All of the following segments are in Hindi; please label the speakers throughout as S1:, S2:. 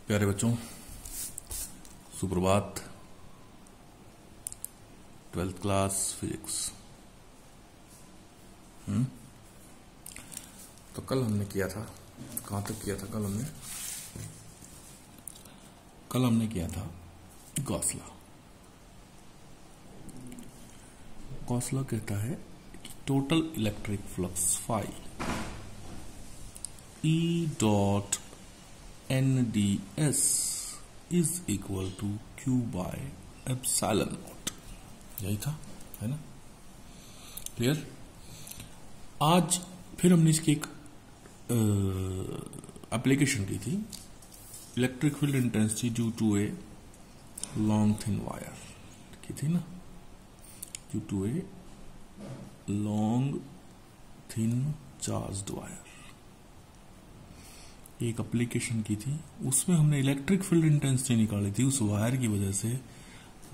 S1: प्यारे बच्चों, सुप्रभात। 12th class physics. तो कल हमने किया था, कहां तक किया था? कल हमने किया था गॉस लॉ। गॉस लॉ कहता है कि total electric flux phi E dot NdS is equal to Q by epsilon naught. यही था, है ना? क्लियर? आज फिर हमने इसकी एक एप्लीकेशन की थी, electric field intensity due to a long thin wire की थी ना, due to a long thin charged wire. एक एप्लीकेशन की थी, उसमें हमने इलेक्ट्रिक फील्ड इंटेंसिटी निकाली थी उस वायर की वजह से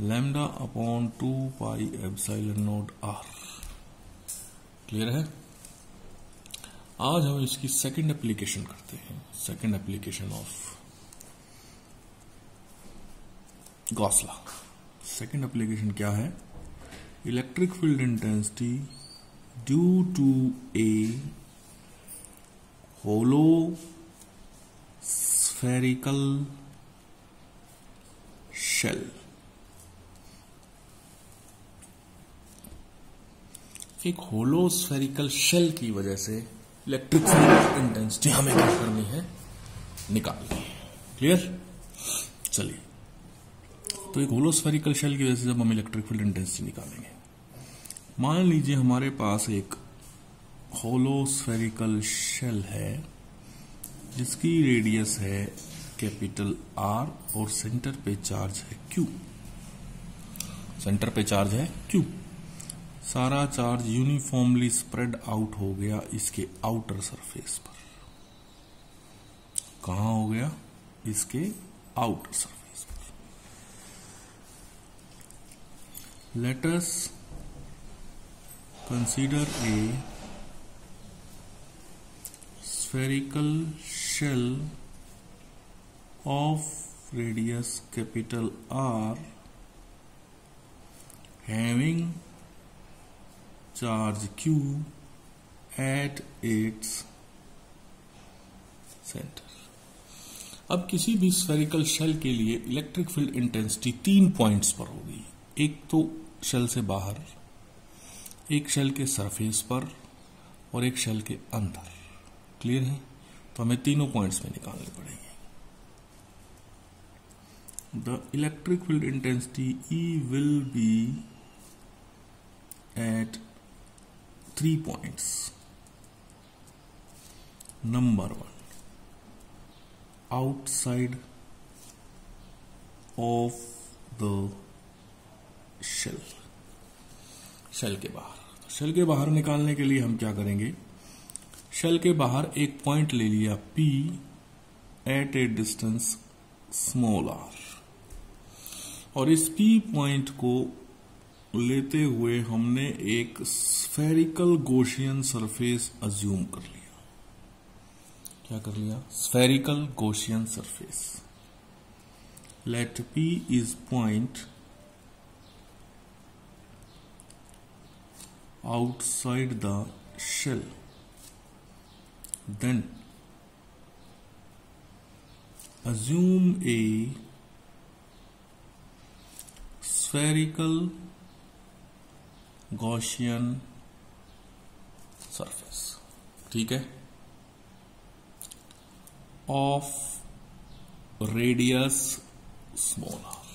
S1: lambda upon 2 pi epsilon naught r. Clear है? आज हम इसकी सेकंड एप्लीकेशन करते हैं, second application of Gauss law. Second application क्या है? Electric field intensity due to a hollow spherical shell. एक होलो स्फेरिकल शेल की वजह से इलेक्ट्रिक फील्ड इंटेंसिटी हमें क्या करनी है? निकालनी है। क्लियर? चलिए, तो एक होलो स्फेरिकल शेल की वजह से जब हम इलेक्ट्रिक फील्ड इंटेंसिटी निकालेंगे, मान लीजिए हमारे पास एक होलो स्फेरिकल शेल है जिसकी रेडियस है कैपिटल R और सेंटर पे चार्ज है Q। सेंटर पे चार्ज है Q। सारा चार्ज यूनिफॉर्मली स्प्रेड आउट हो गया इसके आउटर सरफेस पर। कहां हो गया? इसके आउटर सरफेस पर। Let us consider a spherical shell of radius capital R having charge Q at its center। अब किसी भी स्फेरिकल शेल के लिए इलेक्ट्रिक फील्ड इंटेंसिटी 3 पॉइंट्स पर होगी। एक तो शेल से बाहर, एक शेल के सरफेस पर और एक शेल के अंदर। क्लियर है? तो हमें तीनों पॉइंट्स में निकालने पड़ेंगे। The electric field intensity E will be at 3 points. Number 1, outside of the shell. Shell के बाहर। शेल के बाहर निकालने के लिए हम क्या करेंगे? शेल के बाहर एक पॉइंट ले लिया P at a distance small r, और इस P पॉइंट को लेते हुए हमने एक स्फेरिकल गॉसियन सरफेस अज्यूम कर लिया। क्या कर लिया? Spherical Gaussian surface. Let P is point outside the shell, then assume a spherical Gaussian surface, ठीक है, of radius small r।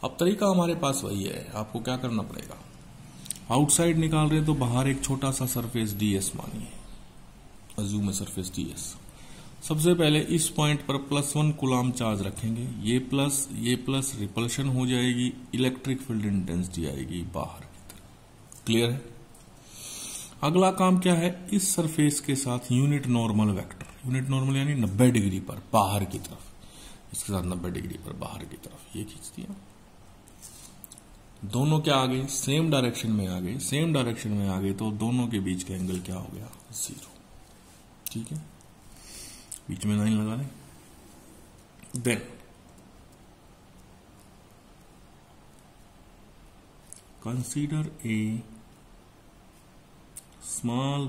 S1: अब तरीका हमारे पास वही है, आपको क्या करना पड़ेगा? आउटसाइड निकाल रहे हैं तो बाहर एक छोटा सा सरफेस ds मानिए, अज्यूम सरफेस ds। सबसे पहले इस पॉइंट पर +1 कूलम चार्ज रखेंगे। ये प्लस रिपल्शन हो जाएगी, इलेक्ट्रिक फील्ड इंटेंसिटी आएगी बाहर की तरफ। क्लियर है? अगला काम क्या है? इस सरफेस के साथ unit normal vector, unit normal यानी 90 डिग्री पर बाहर की तरफ, इसके साथ 90 डिग्री पर बाहर की तरफ ये खींच दिया। दोनों क्या आ गए? सेम डायरेक्शन में आ गए। सेम डायरेक्शन में आ गए तो दोनों के बीच का एंगल क्या हो गया? 0। ठीक है, बीच में लाइन लगा लें। Then consider a small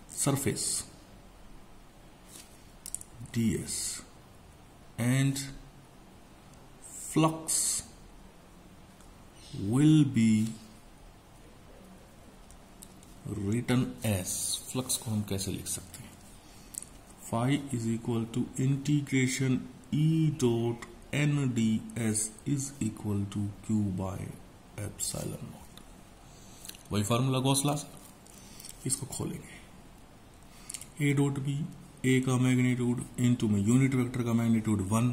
S1: surface ds and flux will be written as, flux को हम कैसे लिख सकते हैं, phi is equal to integration E dot NDS is equal to Q by epsilon naught. वही फार्मूला गॉस लॉ से, इसको खोलेंगे, A डॉट बी, A का मैग्नीट्यूड इनटू में यूनिट वेक्टर का मैग्नीट्यूड 1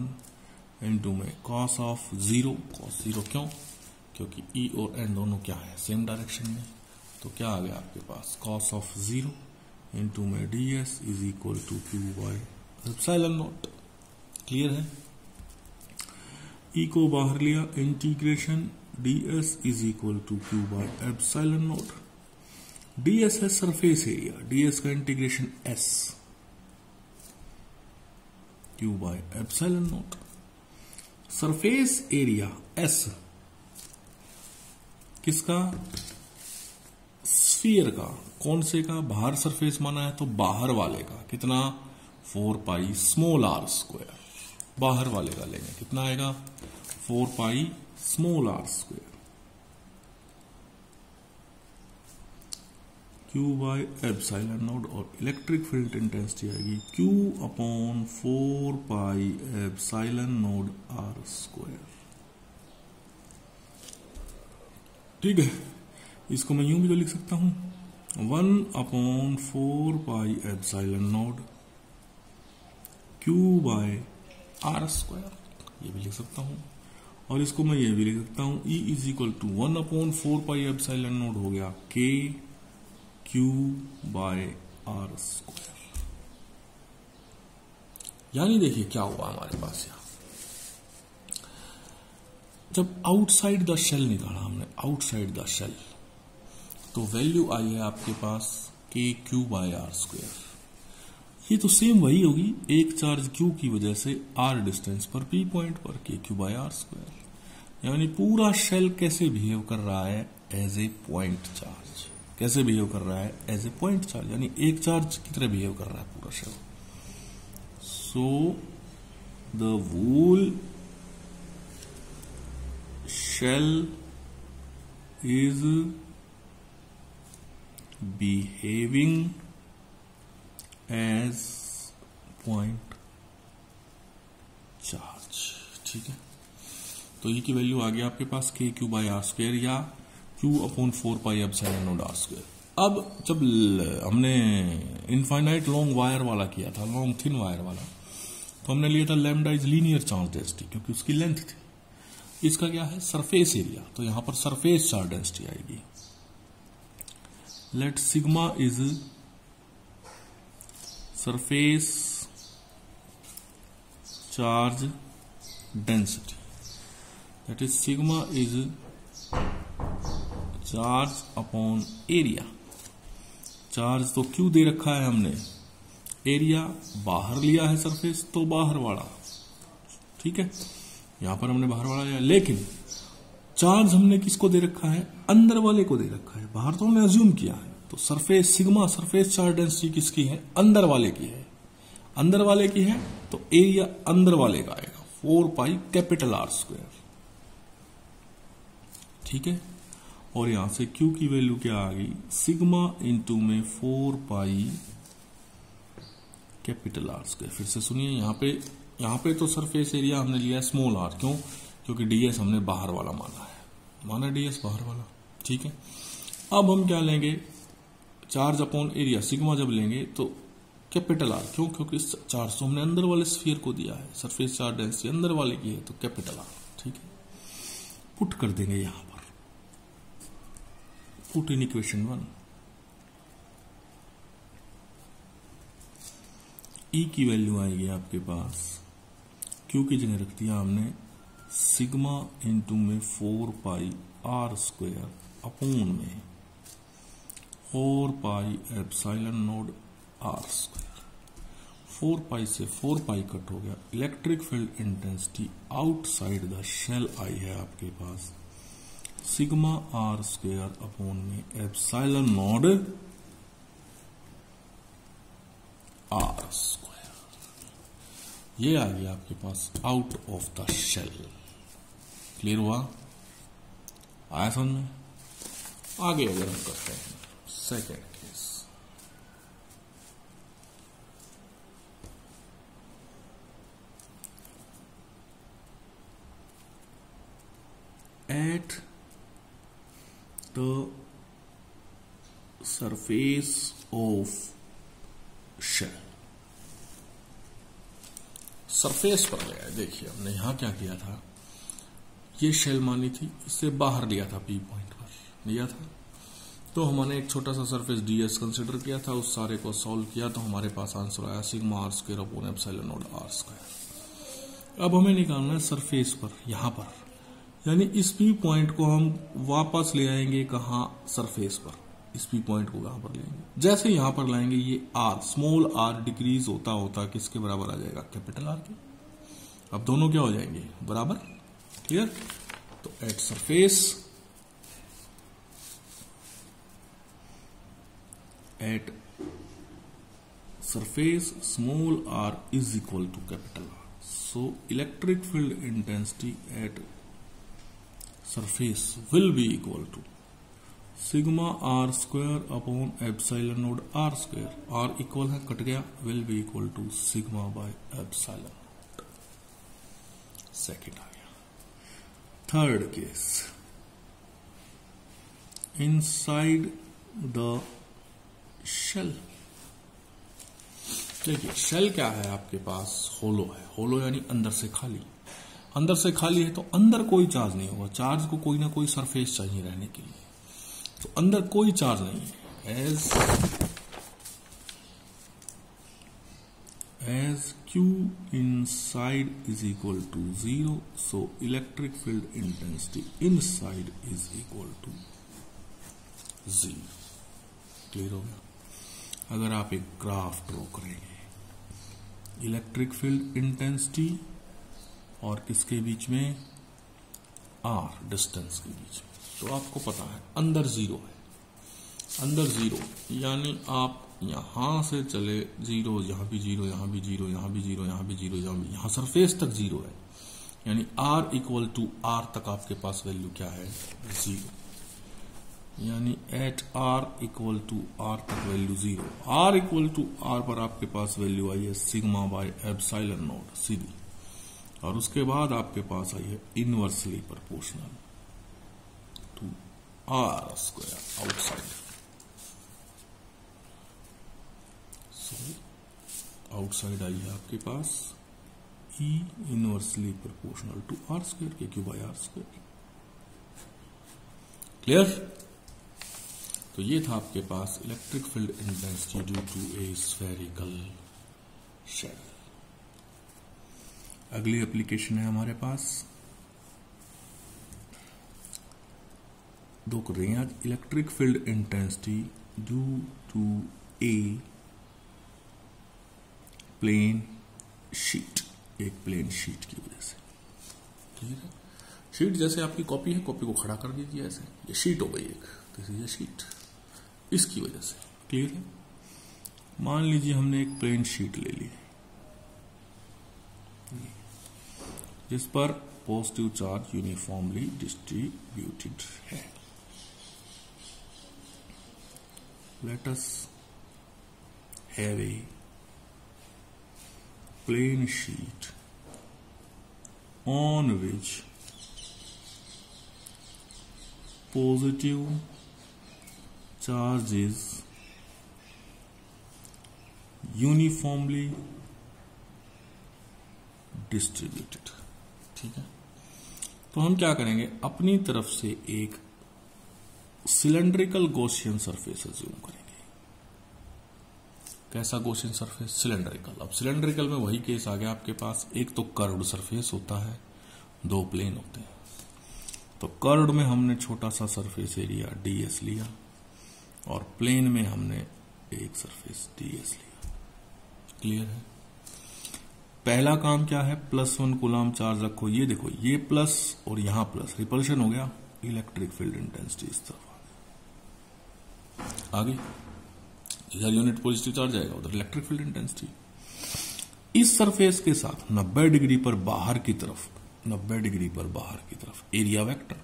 S1: इनटू में cos ऑफ 0, cos 0 क्यों, क्योंकि E और N दोनों क्या है, सेम डायरेक्शन में, तो क्या आ गया आपके पास, cos ऑफ 0 इनटू में ds is equal to Q by epsilon naught. Clear है। E को बाहर लिया, integration ds is equal to Q by epsilon naught. ds है सरफेस एरिया, ds का integration s, Q by epsilon naught. Surface area s किसका, स्फीयर का, कौन से का, बाहर सरफेस माना है तो बाहर वाले का, कितना 4 पाई स्मॉल r स्क्वायर, बाहर वाले का लेंगे, कितना आएगा 4 pi small r square, Q by epsilon not, और इलेक्ट्रिक फील्ड इंटेंसिटी आएगी Q upon 4 pi epsilon naught r square. ठीक है, इसको मैं यूं भी तो लिख सकता हूं, 1 upon 4 pi epsilon naught Q by r square, ये भी लिख सकता हूं, और इसको मैं ये भी लिख सकता हूं, E is equal to 1 upon 4 pi epsilon naught हो गया K Q by r square. यानी देखिए क्या हुआ हमारे पास यहां, जब आउटसाइड द शेल निकाला हमने, आउटसाइड द शेल, तो वैल्यू आई है आपके पास K Q by r square. ये तो सेम वही होगी, एक चार्ज Q की वजह से r डिस्टेंस पर P पॉइंट पर K Q by r square. यानी पूरा शेल कैसे बिहेव कर रहा है, एज ए पॉइंट चार्ज, कैसे बिहेव कर रहा है, एज ए पॉइंट चार्ज, यानी एक चार्ज की तरह बिहेव कर रहा है पूरा shell. So the whole shell is behaving as point charge। ठीक है, तो ये की वैल्यू आ गया आपके पास K Q by r square या Q upon 4 pi epsilon naught r square. अब जब हमने इनफाइनाइट लॉन्ग वायर वाला किया था, लॉन्ग थिन वायर वाला, तो हमने लिया था lambda is linear charge density, क्योंकि उसकी लेंथ थी। इसका क्या है, सरफेस एरिया, तो यहां पर सरफेस चार्ज डेंसिटी आएगी। Let sigma is surface charge density, that is sigma is charge upon area. Charge तो क्यू दे रखा है हमने, एरिया बाहर लिया है सरफेस, तो बाहर वाला, ठीक है, यहां पर हमने बाहर वाला लिया, लेकिन चार्ज हमने किसको दे रखा है, अंदर वाले को दे रखा है, बाहर तो हमने अज्यूम किया है। तो surface sigma, surface charge density किसकी है, अंदर वाले की है, अंदर वाले की है, तो एरिया अंदर वाले का आएगा 4 पाई कैपिटल R स्क्वायर। ठीक है, और यहां से Q की वैल्यू क्या आ गई, सिग्मा इंटू में 4 पाई कैपिटल R स्क्वायर। फिर से सुनिए, यहां पे तो सरफेस एरिया हमने लिया है स्मॉल r, क्यों, क्योंकि ds हमने बाहर वाला माना है, माना ds बाहर वाला। ठीक है, अब हम क्या लेंगे, चार्ज अपॉन एरिया सिग्मा जब लेंगे तो कैपिटल R, क्यों, क्योंकि चार्ज तो हमने अंदर वाले स्फीयर को दिया है, सरफेस चार्ज डेंसिटी अंदर वाले की है, तो कैपिटल R। ठीक है, पुट कर देंगे यहां पर, पुट इन इक्वेशन 1, E की वैल्यू आएगी आपके पास, Q की जगह रख दिया हमने सिग्मा इंटू में 4 पाई R स्क्वायर अपॉन में 4 pi epsilon naught R square. 4 pi से 4 पाई कट हो गया। Electric field intensity outside the shell आई है आपके पास सिग्मा आर स्क्वायर अपॉन में एप्सिलॉन नॉट आर स्क्वायर। ये आ गया आपके पास out of the shell. Clear हुआ? आया समझ में? आगे अगर हम करते हैं second case, at the surface of shell। Surface पर गया है। देखिए हमने यहां क्या किया था, ये शेल मानी थी, इससे बाहर लिया था, पी पॉइंट पर लिया था, तो हमने एक छोटा सा सरफेस ds कंसिडर किया था। उस सारे को सॉल्व किया तो हमारे पास आंसर आया sigma r square upon epsilon naught r square. अब हमें निकालना है सरफेस पर, यहां पर, यानी इस पी पॉइंट को हम वापस ले आएंगे कहां? सरफेस पर। इस पी पॉइंट को कहां पर लेंगे? जैसे यहां पर लाएंगे ये आर, स्मॉल आर डिक्रीज होता होता किसके बराबर आ जाएगा? कैपिटल आर के। अब दोनों क्या हो जाएंगे? बराबर। क्लियर? तो at surface, at surface small r is equal to capital R. So electric field intensity at surface will be equal to sigma r square upon epsilon node r square। r equal है, कट गया, will be equal to sigma by epsilon node। Second आ गया। Third case, inside the shell. देखिए शेल क्या है आपके पास? होलो है। होलो यानी अंदर से खाली। अंदर से खाली है तो अंदर कोई चार्ज नहीं होगा। चार्ज को कोई ना कोई सरफेस चाहिए रहने के लिए, तो अंदर कोई चार्ज नहीं है। As Q inside is equal to 0, so electric field intensity inside is equal to 0। Clear हो गया? अगर आप एक ग्राफ ड्रॉ करेंगे इलेक्ट्रिक फील्ड इंटेंसिटी और किसके बीच में? आर डिस्टेंस के बीच में, तो आपको पता है अंदर 0 है। अंदर 0 यानी आप यहां से चले 0, यहां भी 0, यहां भी 0, यहां भी 0, यहां भी 0, यहां सरफेस तक 0 है, यानी आर इक्वल टू आर तक आपके पास वैल्यू क्या है? 0। यानी at r equal to r तक value 0। R equal to r पर आपके पास वैल्यू आई है सिग्मा बाय एप्सिलॉन नॉट सीधी, और उसके बाद आपके पास आई है inversely proportional to r square outside. So outside आई है आपके पास E inversely proportional to r square, k q by r square. Clear? तो ये था आपके पास electric field intensity due to a spherical shell. अगली एप्लीकेशन है हमारे पास, दो कर रहे हैं आज, electric field intensity due to a plane sheet. एक प्लेन शीट की वजह से। क्लियर है? शीट जैसे आपकी कॉपी है, कॉपी को खड़ा कर दीजिए ऐसे, ये शीट हो गई एक, दिस इज ए शीट, इसकी वजह से। क्लियर है? मान लीजिए हमने एक प्लेन शीट ले ली जिस पर पॉजिटिव चार्ज यूनिफॉर्मली डिस्ट्रीब्यूटेड है। Let us have a plane sheet on which positive charge is uniformly distributed। ठीक है, तो हम क्या करेंगे, अपनी तरफ से एक सिलेंड्रिकल गॉसियन सरफेस अज्यूम करेंगे। कैसा गॉसियन सरफेस? सिलेंड्रिकल। अब सिलेंड्रिकल में वही केस आ गया आपके पास, एक तो कर्व्ड सरफेस होता है, दो प्लेन होते हैं। तो कर्व्ड में हमने छोटा सा सरफेस एरिया ds लिया और प्लेन में हमने एक सरफेस ds लिया। क्लियर है? पहला काम क्या है, +1 कूलम चार्ज रखो। ये देखो, ये प्लस और यहां प्लस, रिपल्शन हो गया, इलेक्ट्रिक फील्ड इंटेंसिटी इस तरफ आगे। इधर यूनिट पॉजिटिव चार्ज आएगा, उधर इलेक्ट्रिक फील्ड इंटेंसिटी। इस सरफेस के साथ 90 डिग्री पर बाहर की तरफ, 90 डिग्री पर बाहर की तरफ एरिया वेक्टर।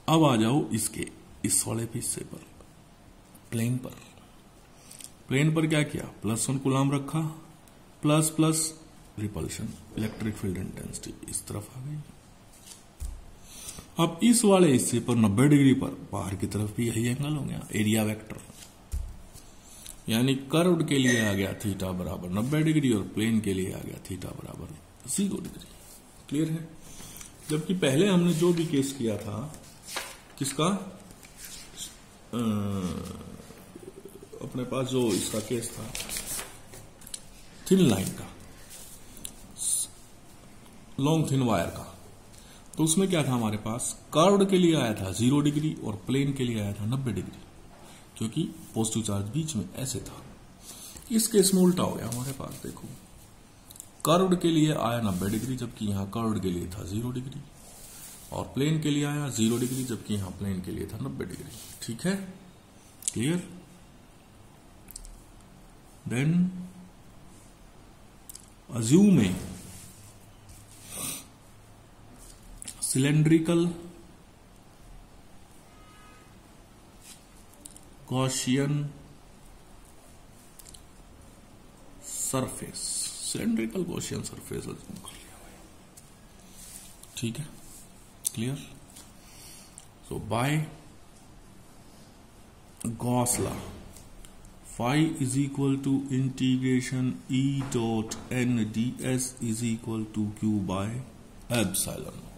S1: अब आ जाओ इसके इस वाले हिस्से पर, प्लेन पर। प्लेन पर क्या किया, +1 कूलम रखा, plus plus repulsion, electric field intensity इस तरफ आ गई। अब इस वाले हिस्से पर 90 डिग्री पर बाहर की तरफ भी यही एंगल हो गया, एरिया वेक्टर। यानी कर्व के लिए आ गया थीटा बराबर 90 डिग्री और प्लेन के लिए आ गया थीटा बराबर 0 डिग्री। क्लियर है? जबकि पहले हमने जो भी केस किया था, किसका, अपने पास जो इसका केस था थिन लाइन का, लॉन्ग थिन वायर का, तो उसमें क्या था हमारे पास, कर्व के लिए आया था 0 डिग्री और प्लेन के लिए आया था 90 डिग्री, क्योंकि पॉजिटिव चार्ज बीच में ऐसे था। इस केस में उल्टा हो गया हमारे पास। देखो, कर्व के लिए आया 90 डिग्री, जबकि यहां कर्व के लिए था 0 डिग्री, और प्लेन के लिए आया 0 डिग्री, जबकि यहां प्लेन के लिए था 90 डिग्री। ठीक है? Clear? Then assume a cylindrical Gaussian surface, cylindrical Gaussian surface assume कर लिया भाई। ठीक है? Clear? So by Gauss law, phi is equal to integration E dot n ds is equal to q by epsilon naught।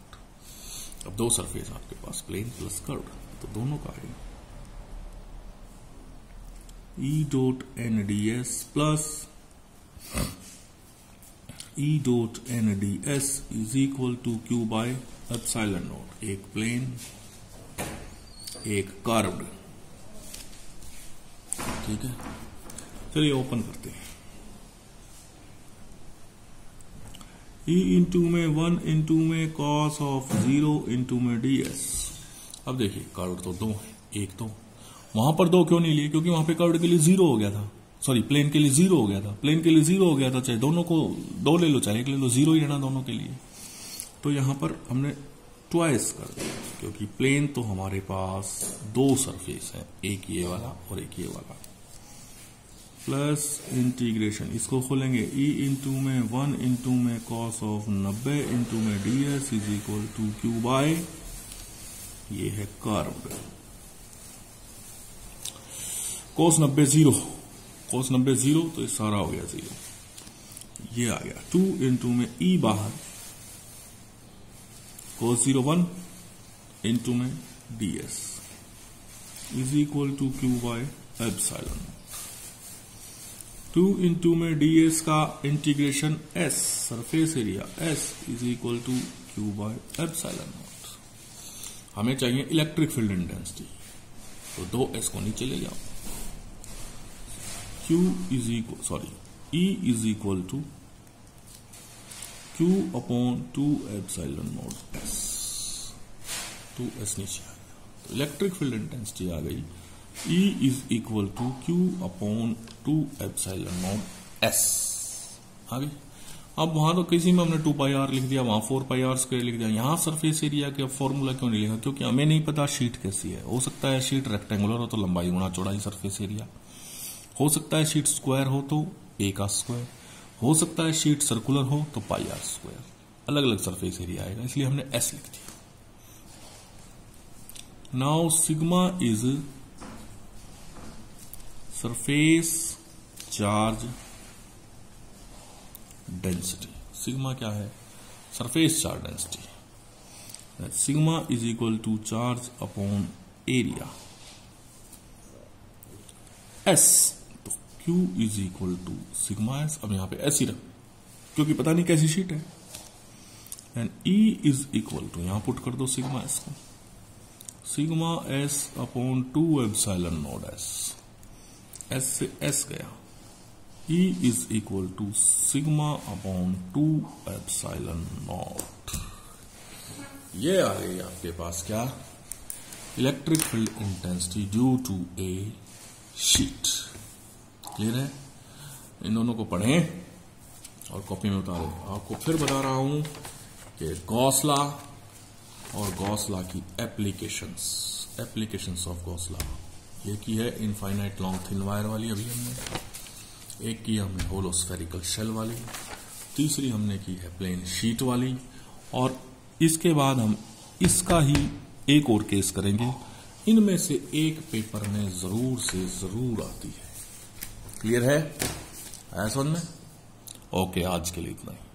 S1: अब दो सरफेस आपके पास, प्लेन प्लस कर्व, तो दोनों का है E dot n d s plus E dot n d s is equal to Q by epsilon naught. एक प्लेन, एक कर्व्ड। ठीक है? चलिए ओपन करते हैं। E इंटू में 1 इंटू में कॉस ऑफ 0 इंटू में ds। अब देखिए, कर्व तो 2 है, एक तो वहां पर 2 क्यों नहीं लिए, क्योंकि वहां पे कर्व के लिए 0 हो गया था, सॉरी प्लेन के लिए 0 हो गया था, प्लेन के लिए 0 हो गया था, चाहे दोनों को 2 ले लो चाहे एक ले लो, 0 ही रहना दोनों के लिए। तो यहां पर हमने ट्वाइस कर दिया, क्योंकि प्लेन तो हमारे पास 2 सरफेस है, एक ये वाला और एक ये वाला, प्लस इंटीग्रेशन, इसको खोलेंगे E इंटू में 1 इंटू में कॉस ऑफ 90 इंटू में ds is equal to Q by, ये है कर्व, cos 90 0, cos 90 0, तो ये सारा हो गया 0, ये आ गया 2 इंटू में E बाहर, cos 0 1 इंटू में ds is equal to Q by epsilon. 2 into में ds का integration s, surface area s is equal to Q by epsilon naught. हमें चाहिए इलेक्ट्रिक फील्ड इंटेंसिटी, तो 2s को नीचे ले जाओ, q is equal, sorry E is equal to q upon 2 epsilon naught s, 2s नीचे आ गया, तो इलेक्ट्रिक फील्ड इंटेंसिटी आ गई E is equal to Q upon 2 epsilon naught s। आगे अब वहां तो किसी में हमने 2 पाई आर लिख दिया, वहां 4 पाई आर स्क्वायर लिख दिया, यहां सरफेस एरिया का फॉर्मूला क्यों नहीं लिखा, क्योंकि हमें नहीं पता शीट कैसी है। हो सकता है शीट रेक्टेंगुलर हो तो लंबाई गुणा चौड़ाई सरफेस एरिया, हो सकता है शीट स्क्वायर हो तो a का स्क्वायर, हो सकता है शीट सर्कुलर हो तो पाई आर स्क्वायर, अलग अलग सरफेस एरिया आएगा, इसलिए हमने s लिख दिया। Now sigma is surface charge density. Sigma क्या है, surface charge density. Sigma is equal to charge upon area s, तो Q is equal to sigma s। अब यहां पे s ही रख, क्योंकि पता नहीं कैसी शीट है, and E is equal to, यहां पुट कर दो सिग्मा s को, sigma s upon 2 epsilon naught s, s से s गया, E is equal to sigma upon 2 epsilon naught. ये आ गई आपके पास क्या, electric field intensity due to a sheet. Clear है? इन दोनों को पढ़ें और कॉपी में उतारें। आपको फिर बता रहा हूं कि गॉस लॉ और गॉस लॉ की एप्लीकेशंस ऑफ गॉस लॉ, ये की है इनफाइनाइट लॉन्ग थिन वायर वाली अभी हमने, एक की हमने होलो स्फेरिकल शेल वाली, तीसरी हमने की है प्लेन शीट वाली, और इसके बाद हम इसका ही एक और केस करेंगे। इनमें से एक पेपर में जरूर से जरूर आती है। क्लियर है? समझ में? ओके, आज के लिए इतना ही।